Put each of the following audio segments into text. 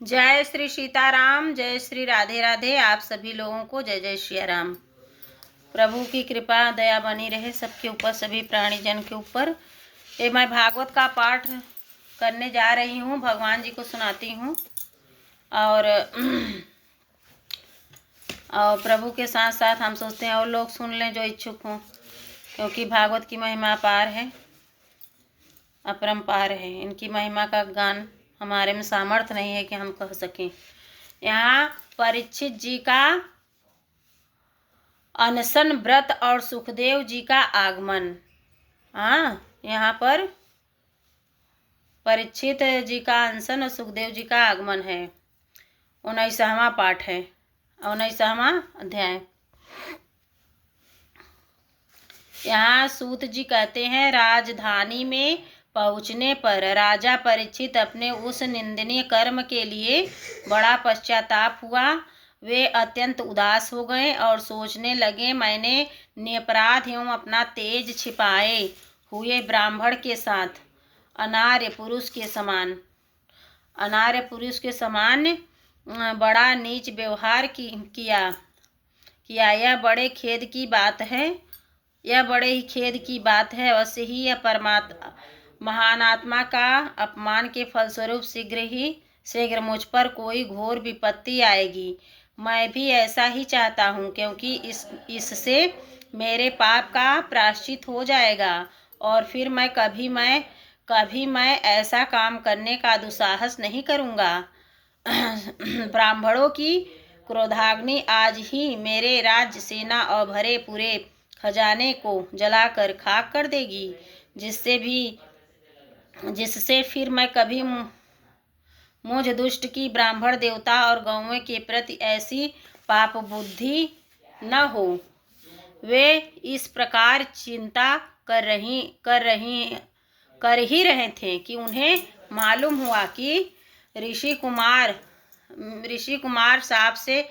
जय श्री सीताराम, जय श्री राधे राधे। आप सभी लोगों को जय जय श्री राम। प्रभु की कृपा दया बनी रहे सबके ऊपर, सभी प्राणी जन के ऊपर। ये मैं भागवत का पाठ करने जा रही हूँ, भगवान जी को सुनाती हूँ और प्रभु के साथ साथ हम सोचते हैं और लोग सुन लें जो इच्छुक हों, क्योंकि भागवत की महिमा अपार है, अपरंपार है। इनकी महिमा का गान हमारे में सामर्थ्य नहीं है कि हम कह सकें। यहाँ परीक्षित जी का अनशन व्रत और सुखदेव जी का आगमन। यहाँ पर परीक्षित जी का अनशन और सुखदेव जी का आगमन है। 19वां पाठ है, 19वां अध्याय। यहाँ सूत जी कहते हैं, राजधानी में पहुँचने पर राजा परीक्षित अपने उस निंदनीय कर्म के लिए बड़ा पश्चाताप हुआ। वे अत्यंत उदास हो गए और सोचने लगे, मैंने निरपराध एवं अपना तेज छिपाए हुए ब्राह्मण के साथ अनार्य पुरुष के समान बड़ा नीच व्यवहार किया। यह बड़े खेद की बात है। अवश्य ही यह महान आत्मा का अपमान के फलस्वरूप शीघ्र मुझ पर कोई घोर विपत्ति आएगी। मैं भी ऐसा ही चाहता हूँ, क्योंकि इससे मेरे पाप का प्रायश्चित हो जाएगा और फिर कभी मैं ऐसा काम करने का दुस्साहस नहीं करूँगा। ब्राह्मणों की क्रोधाग्नि आज ही मेरे राज्य, सेना और भरे पूरे खजाने को जलाकर खाक कर देगी, जिससे फिर मैं कभी मुझ दुष्ट की ब्राह्मण देवता और गौओं के प्रति ऐसी पाप बुद्धि न हो। वे इस प्रकार चिंता कर ही रहे थे कि उन्हें मालूम हुआ कि ऋषि कुमार सांप से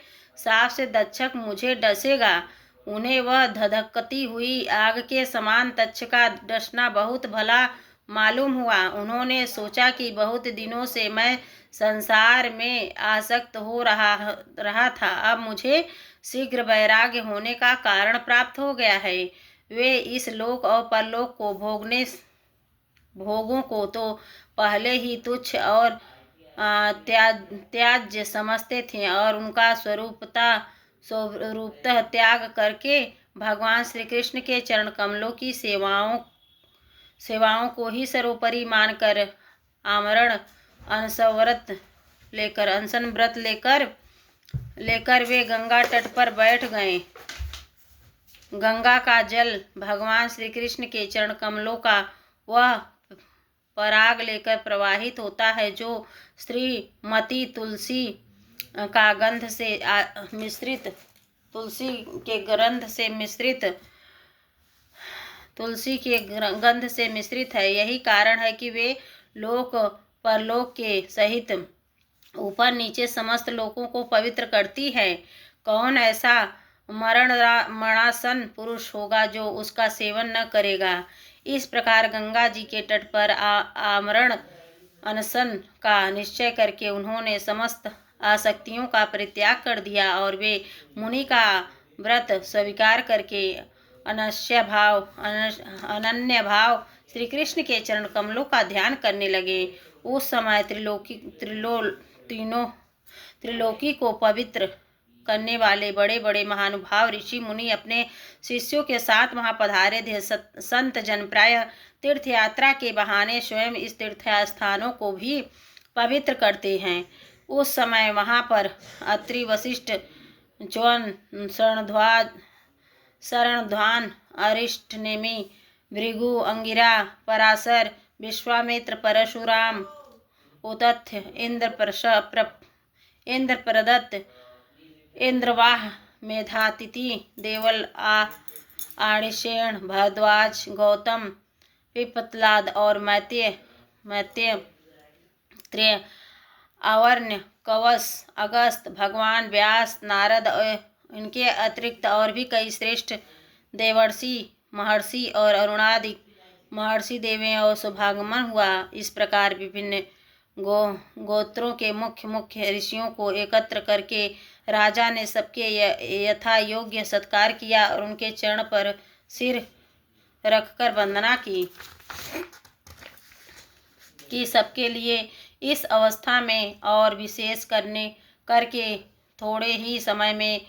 दक्षक मुझे डसेगा। उन्हें वह धधकती हुई आग के समान तक्ष का डसना बहुत भला मालूम हुआ। उन्होंने सोचा कि बहुत दिनों से मैं संसार में आसक्त हो रहा था, अब मुझे शीघ्र वैराग्य होने का कारण प्राप्त हो गया है। वे इस लोक और परलोक को भोगों को तो पहले ही तुच्छ और त्याज्य समझते थे और उनका स्वरूपतः त्याग करके भगवान श्री कृष्ण के चरण कमलों की सेवाओं को ही सर्वोपरि मानकर अनशन व्रत लेकर वे गंगा तट पर बैठ गए। गंगा का जल भगवान श्री कृष्ण के चरण कमलों का वह पराग लेकर प्रवाहित होता है जो श्रीमती तुलसी के गंध से मिश्रित है। यही कारण है कि वे लोक परलोक के सहित ऊपर नीचे समस्त लोकों को पवित्र करती है। कौन ऐसा मरणासन पुरुष होगा जो उसका सेवन न करेगा। इस प्रकार गंगा जी के तट पर आमरण अनशन का निश्चय करके उन्होंने समस्त आसक्तियों का परित्याग कर दिया और वे मुनि का व्रत स्वीकार करके अनन्य भाव श्री कृष्ण के चरण कमलों का ध्यान करने लगे। उस समय त्रिलोकी को पवित्र करने वाले बड़े बड़े महानुभाव ऋषि मुनि अपने शिष्यों के साथ वहां पधारे थे। संत जन प्रायः तीर्थ यात्रा के बहाने स्वयं इस तीर्थ स्थानों को भी पवित्र करते हैं। उस समय वहां पर अत्रि, वशिष्ठ, च्वन, शरणध्वान, अरिष्टनेमि, भृगु, अंगिरा, पराशर, विश्वामित्र, परशुराम, उतथ्य, इंद्रप्रदत्त, इंद्रवाह, मेधातिथि, देवल, आणिशेण, भारद्वाज, गौतम, पिपतलाद और मैत्रेय, अवर्ण्य, कवस, अगस्त, भगवान व्यास, नारद, इनके अतिरिक्त और भी कई श्रेष्ठ देवर्षि, महर्षि और अरुणादि महर्षि देवें और शुभागमन हुआ। इस प्रकार विभिन्न गोत्रों के मुख्य मुख्य ऋषियों को एकत्र करके राजा ने सबके यथा योग्य सत्कार किया और उनके चरण पर सिर रखकर वंदना की कि सबके लिए इस अवस्था में और विशेष करके थोड़े ही समय में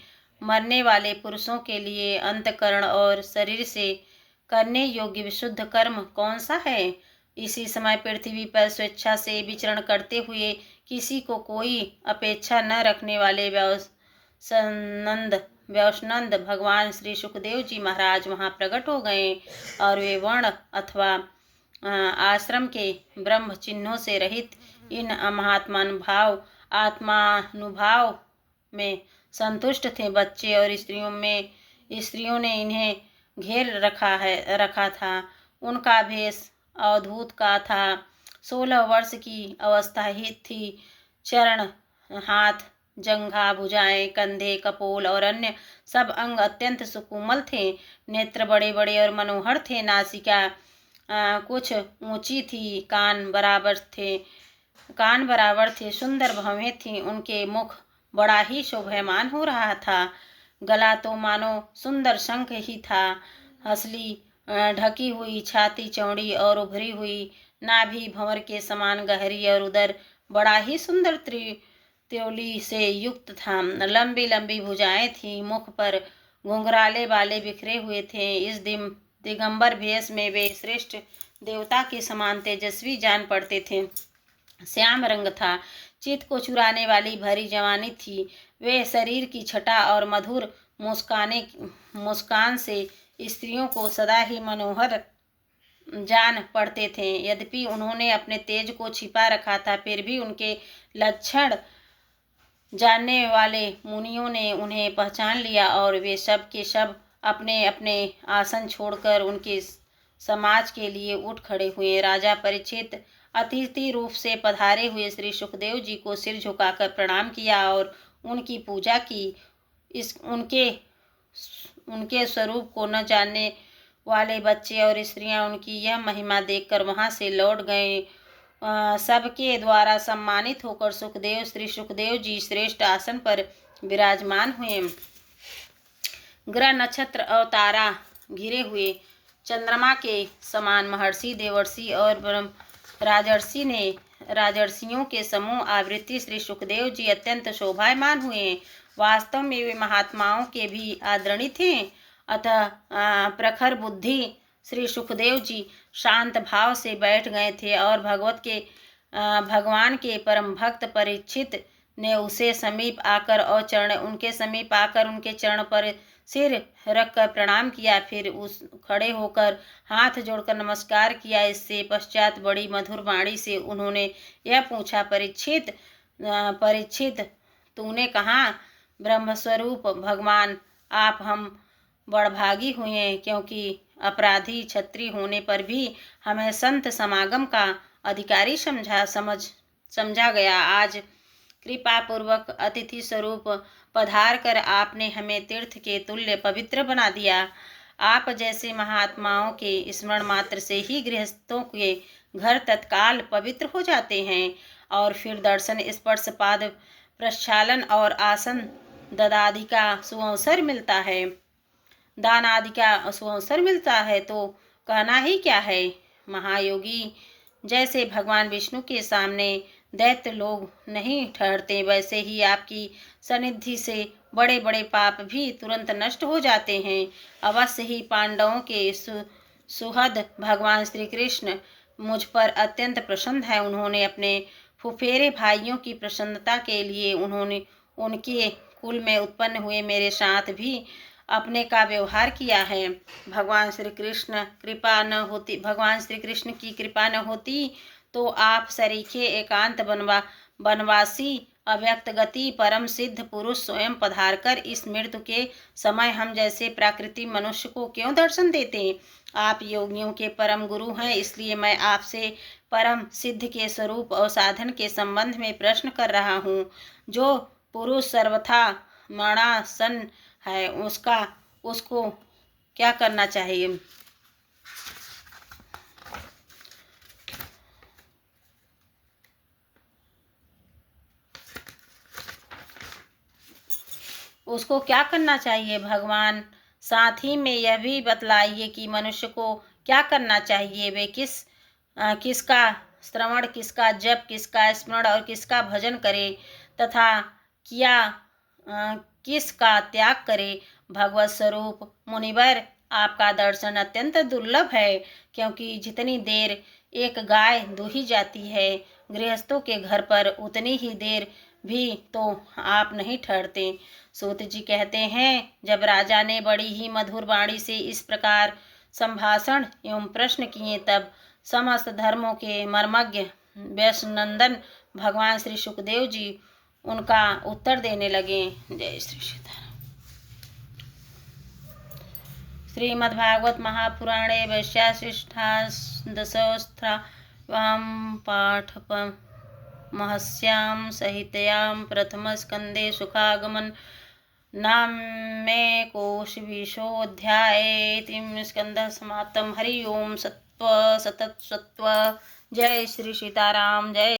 मरने वाले पुरुषों के लिए अंतःकरण और शरीर से करने योग्य विशुद्ध कर्म कौन सा है। इसी समय पृथ्वी पर स्वेच्छा से विचरण करते हुए किसी को कोई अपेक्षा न रखने वाले व्यासनंद भगवान श्री सुखदेव जी महाराज वहाँ प्रकट हो गए और वे वर्ण अथवा आश्रम के ब्रह्म चिन्हों से रहित इन आत्मानुभाव में संतुष्ट थे। बच्चे और स्त्रियों ने इन्हें घेर रखा था। उनका भेष अवधूत का था। 16 वर्ष की अवस्था ही थी। चरण, हाथ, जंघा, भुजाएं, कंधे, कपोल और अन्य सब अंग अत्यंत सुकोमल थे। नेत्र बड़े बड़े और मनोहर थे। नासिका कुछ ऊंची थी। कान बराबर थे। सुंदर भवें थीं। उनके मुख बड़ा ही शोभायमान हो रहा था। गला तो मानो सुंदर शंख ही था। हंसली ढकी हुई, छाती चौड़ी और उभरी हुई, नाभि भंवर के समान गहरी और उदर बड़ा ही सुंदर त्रिशूली से युक्त था। लंबी लंबी भुजाएं थीं। मुख पर घुंघराले बाले बिखरे हुए थे। इस दिगंबर भेष में वे श्रेष्ठ देवता के समान तेजस्वी जान पड़ते थे। श्याम रंग था। चित्त को चुराने वाली भरी जवानी थी। वे शरीर की छटा और मधुर मुस्कान से स्त्रियों को सदा ही मनोहर जान पड़ते थे। यद्यपि उन्होंने अपने तेज को छिपा रखा था, फिर भी उनके लक्षण जानने वाले मुनियों ने उन्हें पहचान लिया और वे सब के सब अपने अपने आसन छोड़कर उनके समाज के लिए उठ खड़े हुए। राजा परीक्षित अतिथि रूप से पधारे हुए श्री सुखदेव जी को सिर झुकाकर प्रणाम किया और उनकी पूजा की। उनके स्वरूप को न जानने वाले बच्चे और स्त्रियां उनकी यह महिमा देखकर वहां से लौट गए। सबके द्वारा सम्मानित होकर श्री सुखदेव जी श्रेष्ठ आसन पर विराजमान हुए। ग्रह, नक्षत्र और तारा घिरे हुए चंद्रमा के समान महर्षि, देवर्षि और राजर्षियों के समूह आवृत्ति श्री सुखदेव जी अत्यंत शोभायमान हुए। वास्तव में वे महात्माओं के भी आदरणीय थे। अतः प्रखर बुद्धि श्री सुखदेव जी शांत भाव से बैठ गए थे और भगवान के परम भक्त परीक्षित ने उनके समीप आकर उनके चरण पर सिर रखकर प्रणाम किया। फिर खड़े होकर हाथ जोड़कर नमस्कार किया। इससे पश्चात बड़ी मधुर वाणी से उन्होंने यह पूछा, परीक्षित तूने कहा? ब्रह्मस्वरूप भगवान, आप हम बड़भागी हुए, क्योंकि अपराधी क्षत्रिय होने पर भी हमें संत समागम का अधिकारी समझा गया। आज कृपा पूर्वक अतिथि स्वरूप पधार कर आपने हमें तीर्थ के तुल्य पवित्र बना दिया। आप जैसे महात्माओं के स्मरण मात्र से ही गृहस्थों के घर तत्काल पवित्र हो जाते हैं और फिर दर्शन, स्पर्श, पाद प्रक्षालन और आसन दानादि का सुअवसर मिलता है तो कहना ही क्या है। महायोगी जैसे भगवान विष्णु के सामने दैत्य लोग नहीं ठहरते, वैसे ही आपकी सन्निधि से बड़े बड़े पाप भी तुरंत नष्ट हो जाते हैं। अवश्य ही पांडवों के सुहृद भगवान श्री कृष्ण मुझ पर अत्यंत प्रसन्न है। उन्होंने अपने फुफेरे भाइयों की प्रसन्नता के लिए उनके कुल में उत्पन्न हुए मेरे साथ भी अपने का व्यवहार किया है। भगवान श्री कृष्ण की कृपा न होती तो आप सरीखे एकांत वनवासी अव्यक्त गति परम सिद्ध पुरुष स्वयं पधारकर इस मृत्यु के समय हम जैसे प्राकृतिक मनुष्य को क्यों दर्शन देते। आप योगियों के परम गुरु हैं, इसलिए मैं आपसे परम सिद्ध के स्वरूप और साधन के संबंध में प्रश्न कर रहा हूँ। जो पुरुष सर्वथा मरणासन है उसको क्या करना चाहिए? उसको क्या करना चाहिए भगवान? साथ ही में यह भी बतलाइए कि मनुष्य को क्या करना चाहिए, वे किसका श्रवण, किसका जप, किसका स्मरण और किसका भजन करे तथा क्या किसका त्याग करे। भगवत स्वरूप मुनिवर, आपका दर्शन अत्यंत दुर्लभ है, क्योंकि जितनी देर एक गाय दूही जाती है गृहस्थों के घर पर, उतनी ही देर भी तो आप नहीं ठहरते। सूत जी कहते हैं, जब राजा ने बड़ी ही मधुर वाणी से इस प्रकार संभाषण एवं प्रश्न किए, तब समस्त धर्मों के मर्मज्ञ वैश्वनंदन भगवान श्री सुखदेव जी उनका उत्तर देने लगे। जय श्री सीताराम। श्रीमद्भागवत महापुराणे वैशाखिष्ठादशोऽध्यायः पाठमहस्यां संहितायां प्रथमस्कन्धे सुखागमन नामेकोनविंशोऽध्यायः स्कन्धः समाप्तः। हरि ओम। सत्व। जय श्री सीताराम। जय